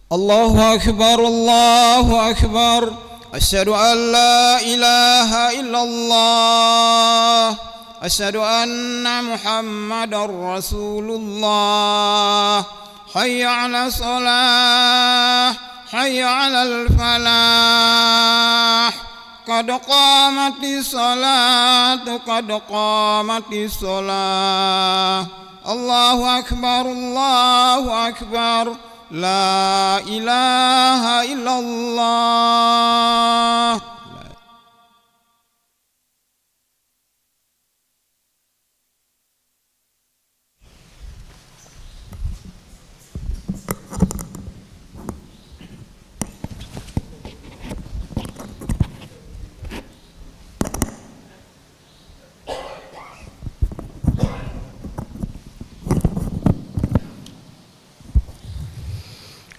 الله أكبر الله أكبر أشهد أن لا إله إلا الله أشهد أن محمدا رسول الله حي على الصلاة حي على الفلاح قد قامت الصلاة قد قامت الصلاة الله أكبر الله أكبر لا إله إلا الله.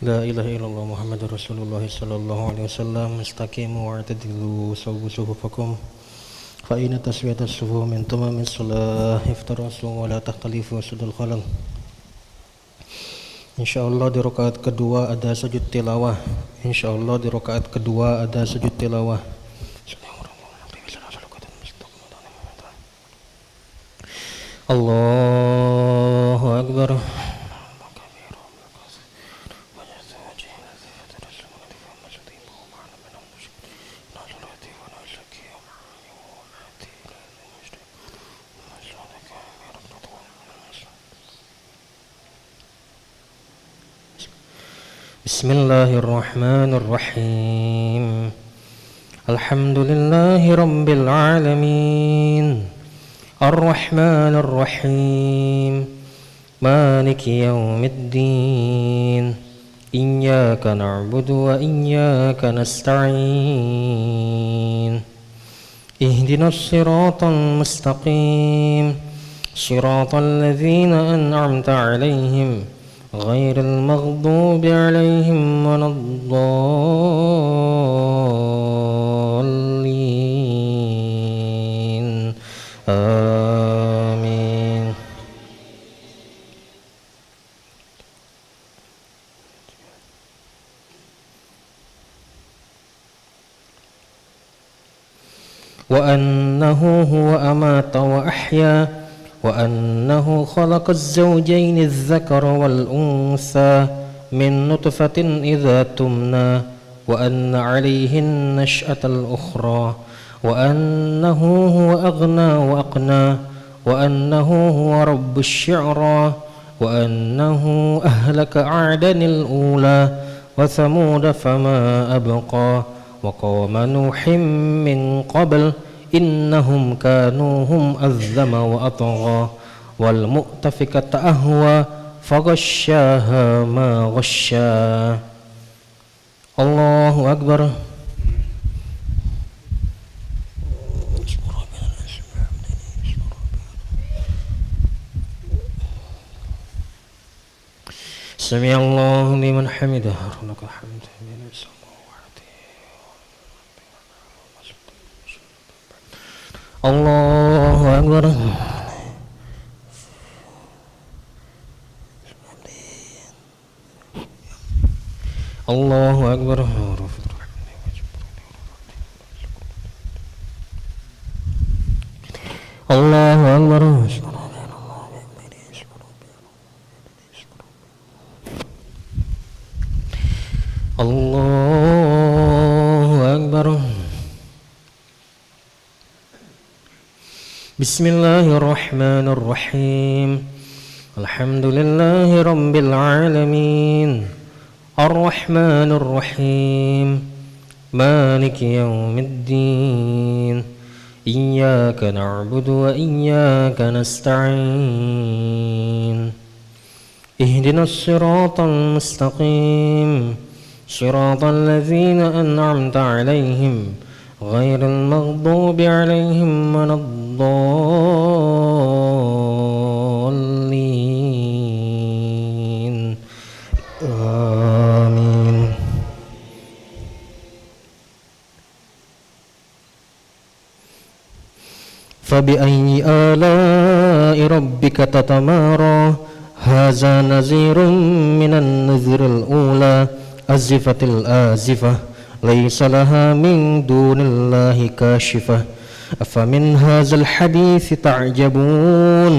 La ilaha illallah Muhammadur Rasulullah sallallahu alaihi wasallam. Istaqimu wa'tadilu sawwu sufufakum fa inna taswiyatas sufuh min tamamis shalah iftarasu wa la takhtalifu sudul khalal. Insyaallah di rakaat kedua ada sujud tilawah. Insyaallah di rakaat kedua ada sujud tilawah. Allahu akbar. Bismillahirrahmanirrahim. Alhamdulillahi rabbil alamin. Ar-Rahmanir Rahim. Maliki yaumiddin. Iyyaka na'budu wa iyyaka nasta'in. Ihdinas siratal mustaqim. Siratal ladzina an'amta 'alaihim ghairil maghdubi 'alaihim waladdallin. Amin. Wa annahu huwa amata wa ahya wa annahu khalaqa az-zawjayni adh-dhakara wal-untha min nutfatin idha tumna wa anna 'alayhi an-nash'ata al-ukhra wa annahu huwa aghna wa aqna wa annahu huwa rabbush shi'ra wa annahu ahlaka 'adan al-ula wa thamud fama abqa wa qawma nuhin min qabl innahum kanu hum azzama wa atgha wal mu'tafikata ahwa faghasyaha ma ghasya. Allahu akbar. Sami'allahu liman hamidah. Rabbana hamd. Allahu akbar. Allahu akbar. Allahu akbar. Allahu akbar. Bismillahirrahmanirrahim. Alhamdulillahi rabbil alamin. Ar-Rahmanir Rahim. Maliki yaumiddin. Iyyaka na'budu wa iyyaka nasta'in. Ihdinas siratal mustaqim. Siratal ladzina an'amta 'alaihim ghairil maghdubi 'alaihim waladdallin. Amin. Fabi'ayyi ala'i rabbika tatamara. Haza nazirun minan nuzuril ula أزفت الآزفة ليس لها من دون الله كاشفة أفمن هذا الحديث تعجبون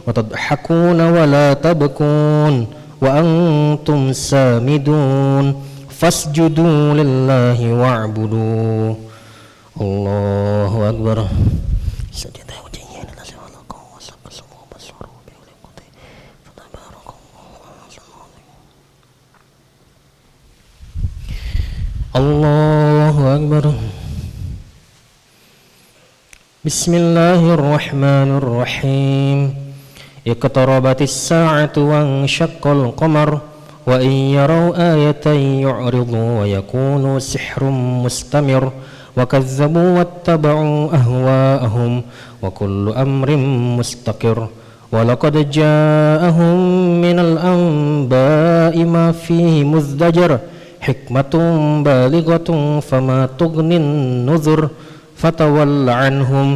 وتضحكون ولا تبكون وأنتم سامدون فاسجدوا لله واعبدوا الله أكبر. الله أكبر. بسم الله الرحمن الرحيم. اقتربت الساعة وانشق القمر وإن يروا آية يعرضوا ويكونوا سحر مستمر وكذبوا واتبعوا أهواءهم وكل أمر مستقر ولقد جاءهم من الأنباء ما فيه مزدجر حكمة بالغة فما تغني النذر فتول عنهم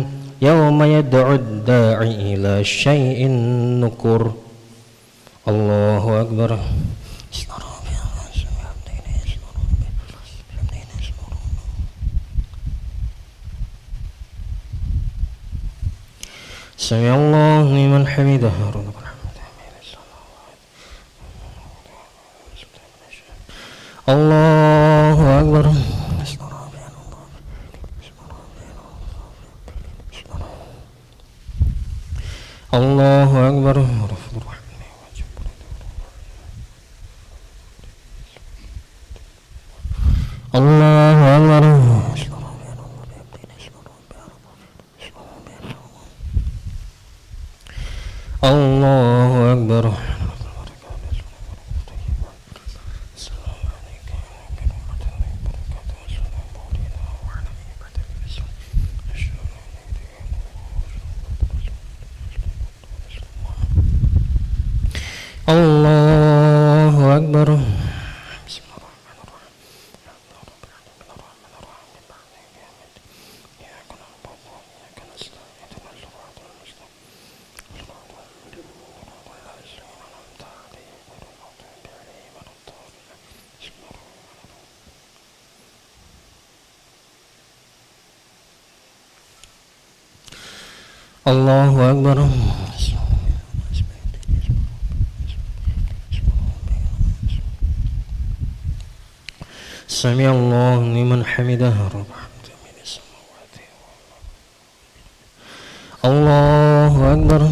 يوم يدعو الداعي إلى شيء نكر. الله أكبر. سمع الله لمن حمده. الله أكبر. الله أكبر. الله أكبر. الله أكبر. الله أكبر. الله أكبر. سمع الله لمن حمده. الله أكبر.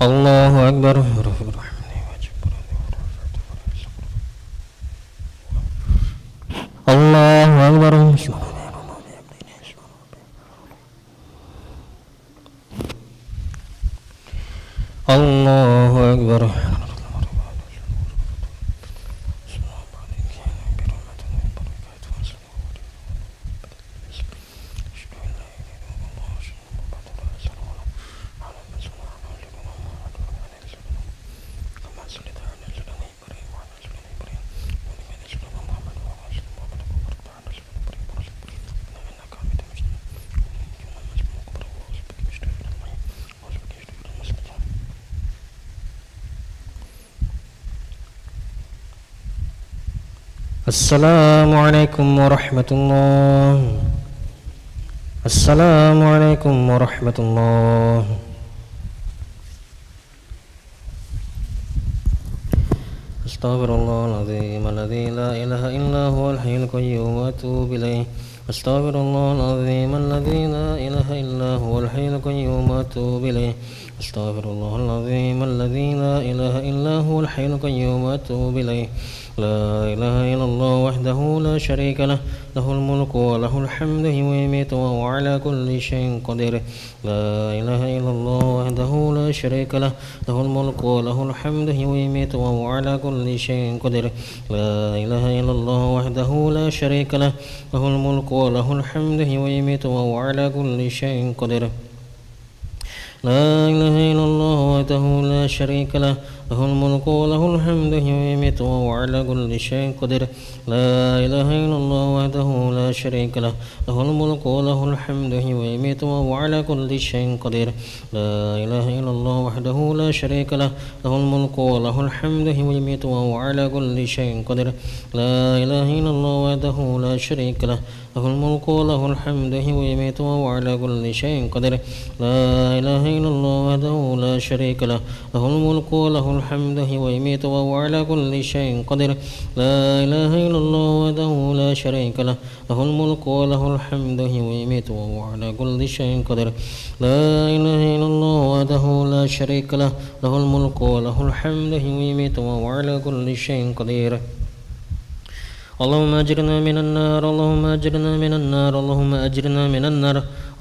الله أكبر. الله أكبر. الله أكبر. السلام عليكم ورحمة الله. السلام عليكم ورحمة الله. أستغفر الله العظيم الذي لا إله إلا هو الحي القيوم وأتوب إليه. أستغفر الله العظيم الذي لا إله إلا هو الحي القيوم وأتوب إليه. أستغفر الله العظيم الذي لا إله إلا هو الحي القيوم وأتوب إليه. لا إله إلا الله وحده لا شريك له له الملك وله الحمد ويميت وهو على كل شيء قدير. لا إله إلا الله وحده لا شريك له له الملك وله الحمد ويميت وهو على كل شيء قدير. لا إله إلا الله وحده لا شريك له له الملك وله الحمد ويميت وهو على كل شيء قدير. لا إله إلا الله وحده لا شريك له له الملك وله الحمد يميت وهو على كل شيء قدير لا إله إلا الله وحده لا شريك له له الملك وله الحمد يميت وهو على كل شيء قدير لا إله إلا الله وحده لا شريك له له الملك وله الحمد يميت وهو على كل شيء قدير لا إله إلا الله وحده لا شريك له له الملك وله الحمد يميت وهو على كل شيء قدير لا إله إلا الله وحده لا شريك له له الملك وله الحمد يميت وهو على كل شيء قدير لا إله إلا الله وحده لا شريك له له الملك وله الحمد يميت وهو على كل شيء قدير لا إله إلا الله وحده لا شريك له له الملك وله الحمد يميت وهو على كل شيء قدير اللهم أجرنا من النار اللهم أجرنا من النار اللهم أجرنا من النار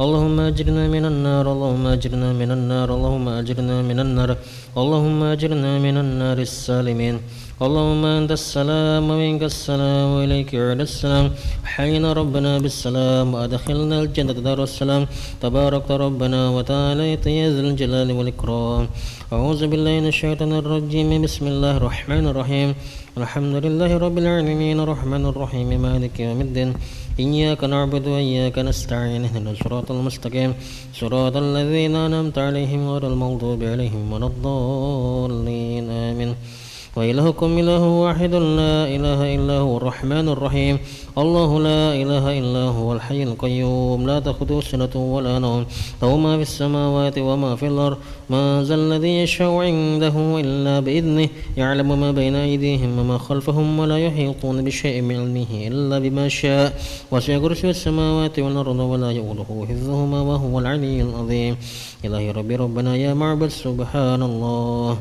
اللهم أجرنا من النار اللهم أجرنا من النار اللهم أجرنا من النار اللهم أجرنا من النار السالمين اللهم أنت السلام ومنك السلام وإليك يعود السلام حينا ربنا بالسلام وأدخلنا الجنة دار السلام تبارك ربنا وتعالى يا ذا الجلال والإكرام أعوذ بالله من الشيطان الرجيم بسم الله الرحمن الرحيم الحمد لله رب العالمين الرحمن الرحيم مالك يوم الدين إياك نعبد وإياك نستعين اهدنا الصراط المستقيم صراط الذين أنعمت عليهم غير المغضوب عليهم ولا الضالين آمين وإلهكم إله واحد لا إله إلا هو الرحمن الرحيم الله لا إله إلا هو الحي القيوم لا تأخذه سنة ولا نوم له ما في السماوات وما في الأرض ما ذا الذي يشفع عنده إلا بإذنه يعلم ما بين أيديهم وما خلفهم ولا يحيطون بشيء من علمه إلا بما شاء وسع كرسيه السماوات والأرض ولا يؤوده حفظهما وهو العلي العظيم إلهي ربي ربنا يا معبد سبحان الله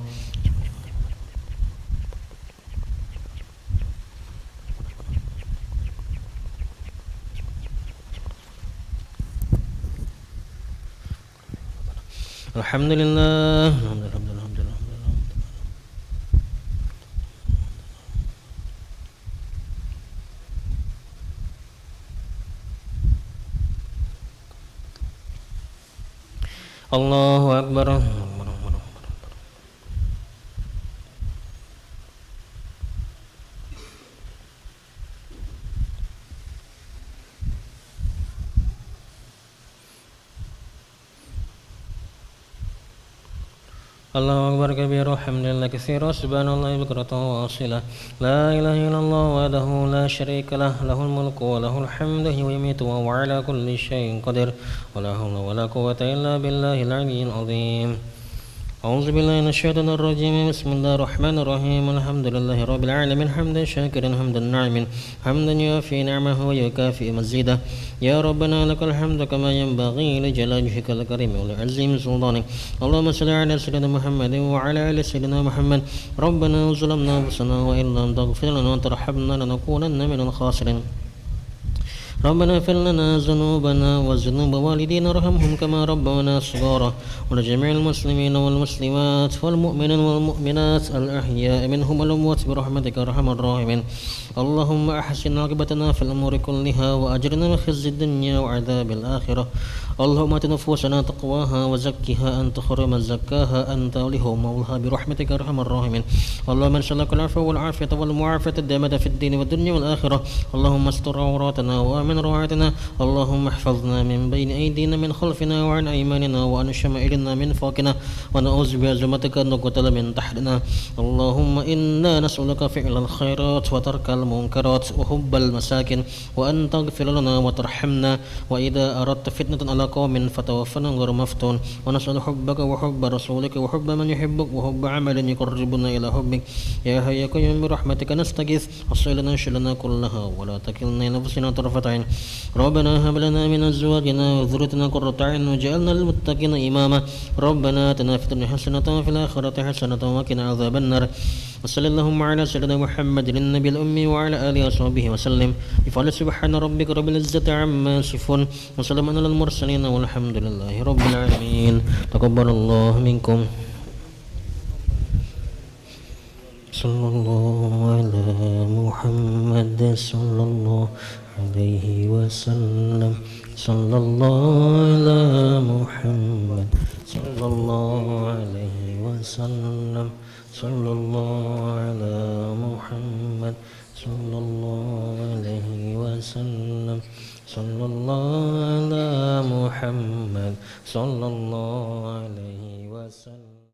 الحمد لله الحمد لله الحمد لله الله أكبر الله أكبر كبيرا الحمد لله كثيرا سبحان الله بكرة وأصيلا لا إله إلا الله وحده لا شريك له له الملك وله الحمد يميت وهو على كل شيء قدير ولا حول ولا قوة إلا بالله العلي العظيم أعوذ بالله من الشيطان الرجيم بسم الله الرحمن الرحيم الحمد لله رب العالمين حمدا شاكرا حمدا ناعما حمدا يوافي نعمه ويكافئ مزيدا يا ربنا لك الحمد كما ينبغي لجلال وجهك الكريم ولعظيم سلطانك اللهم صل على سيدنا محمد وعلى آل سيدنا محمد ربنا ظلمنا أنفسنا وإن لم تغفر لنا وترحمنا لنكونن من الخاسرين ربنا اغفر لنا ذنوبنا وذنوب والدينا وارحمهم كما ربونا صغارا ولجميع المسلمين والمسلمات والمؤمنين والمؤمنات الأحياء منهم والأموات برحمتك أرحم الراحمين اللهم أحسن عاقبتنا في الأمور كلها وأجرنا من خزي الدنيا وعذاب الآخرة اللهم آت نفوسنا تقواها وزكها أنت خير من زكاها أنت وليها ومولاها برحمتك أرحم الراحمين اللهم نسألك العفو والعافية والمعافاة الدائمة في الدين والدنيا والآخرة اللهم استر عوراتنا وآمن روعاتنا اللهم احفظنا من بين أيدينا من خلفنا وعن أيماننا وعن شمائلنا من فوقنا ونعوذ بعظمتك أن نقتل من تحتنا اللهم إنا نسألك فعل الخيرات وترك المنكرات وحب المساكن وأن تغفر لنا وترحمنا وإذا أردت فتنة على قوم فتوفنا غير مفتون ونسأل حبك وحب رسولك وحب من يحبك وحب عمل يقربنا إلى حبك يا حي يا قيوم برحمتك نستغيث أصلح لنا شأننا كلها ولا تكلنا نفسنا طرفة عين ربنا هب لنا من أزواجنا وذريتنا قرة أعين وجعلنا للمتقين إماما ربنا آتنا في الدنيا حسنة وفي الآخرة حسنة وقنا عذاب النار وصلى اللهم على سيدنا محمد النبي الأمي وعلى آله وصحبه وسلم بفضل سبحان ربك رب العزة عما يصفون وسلام على المرسلين والحمد لله رب العالمين تقبل الله منكم صلى الله على محمد صلى الله عليه وسلم صلى الله على محمد صلى الله عليه وسلم صلى الله على محمد صلى الله عليه وسلم صلى الله على محمد صلى الله عليه وسلم